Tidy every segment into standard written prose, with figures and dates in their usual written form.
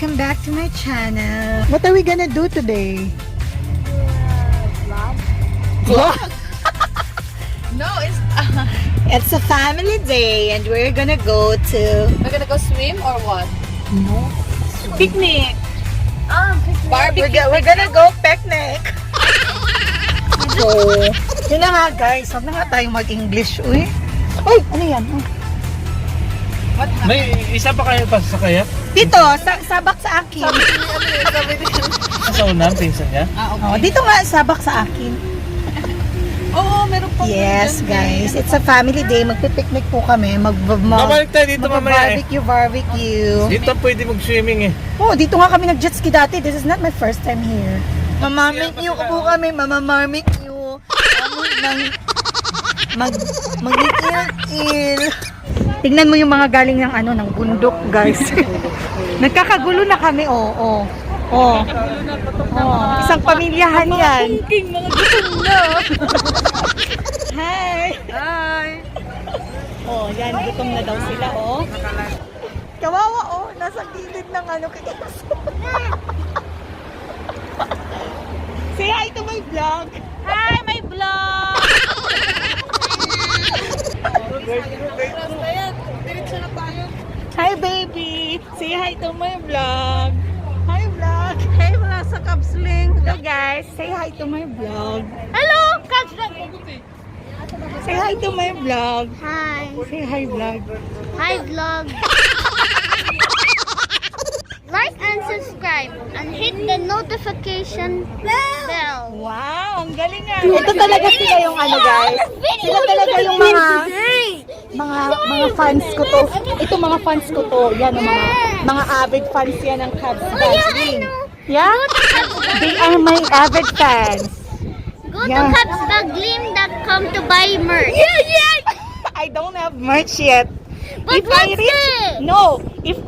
Welcome back to my channel. What are we gonna do today? Vlog? No, It's a family day and we're gonna go to... we're gonna go swim or what? No. Picnic. Barbecue. We're gonna go picnic. So, yun na nga guys. Huwag na nga tayong mag-English. Uy. Uy, ano yan? Oh. What happened? May isa pa kayo pa sa kaya? Dito, sabak sa akin. Sa unan, pinsan niya? Oh, dito nga, sabak sa akin. Oo, meron pa. Yes, guys. It's a family day. Magpipiknik po kami. Babalik tayo dito mamaya eh. Barbecue. Dito pwede mag-swimming eh. Oh, dito nga kami nag-jet ski dati. This is not my first time here. Mamamikyu po kami. Mamamamikyu. Mag-il-il. Tingnan mo yung mga galing ng ano, ng bundok, guys. Nagkakagulo na kami, oh. Isang pamilyahan yan. King, mga gutom na. Hi! Hi. Oh, yan, gutom na daw sila, oh. Kawawa, oh, nasa gilid ng ano, Say hi to my vlog. Hi, my vlog. Hi, baby. Say hi to my vlog. Hi, vlog. Hey, wala sa kapsling. Hello, guys. Say hi to my vlog. Hello, kapsling. Say hi to my vlog. Hi. Say hi, vlog. Hi, vlog. Like and subscribe and hit the notification bell. Wow, ang galing nga. Ito talaga sila yung ano, guys. Sila talaga yung mga fans ko to. Ito mga fans ko to. Yan ang mga avid fans yan ng Cubs Baggling. Yeah? They are my avid fans. Go Yeah. to cubsbaglim.com to buy merch. I don't have merch yet. But I what's reach, it?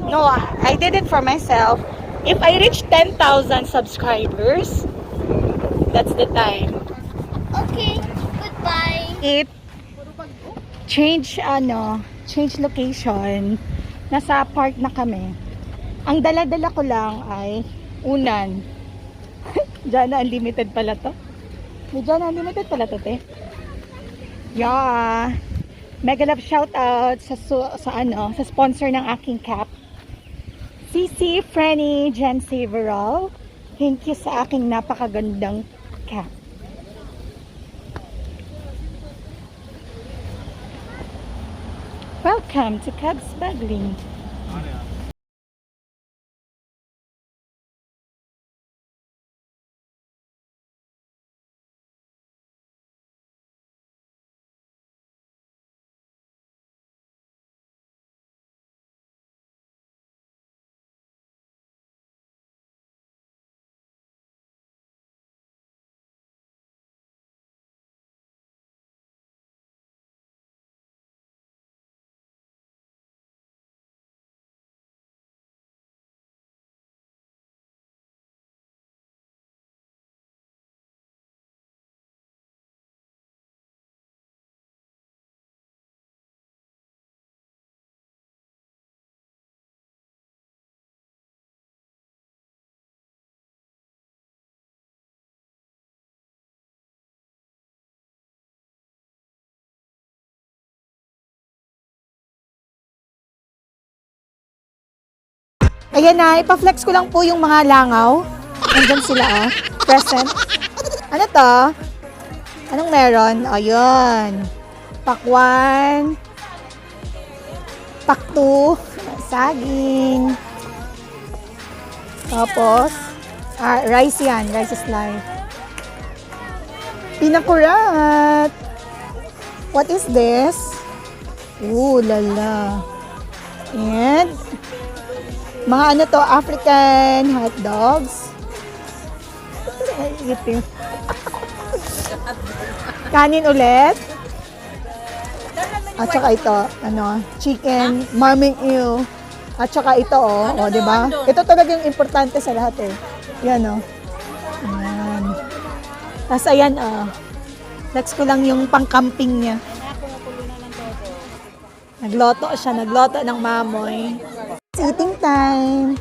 I did it for myself. If I reach 10,000 subscribers, that's the time. Okay, goodbye. It change location. Nasa park na kami. Ang dala-dala ko lang ay unan. Jana Unlimited pala to. May Jana Unlimited pala to, te. Yeah. Mega love shout out sa sponsor ng aking cap. CC Frenny Jen Saveral. Thank you sa aking napakagandang cap. Welcome to Cubs Baggling. Ayan na, ipa-flex ko lang po yung mga langaw. Nandyan sila, oh. Present. Ano to? Anong meron? Ayun. Pack 1. Pack 2. Saging. Tapos, rice yan. Rice is life. Pinakurat. What is this? Ooh, lala. And, mga ano to, African hot dogs. Kanin ulit. At saka ito, chicken, marming ew. At saka ito, di ba? Ito talaga yung importante sa lahat eh. Yan, Ayan. Tapos ayan, next ko lang yung pang-camping niya. Nagloto siya, nagloto ng mamoy. It's eating time.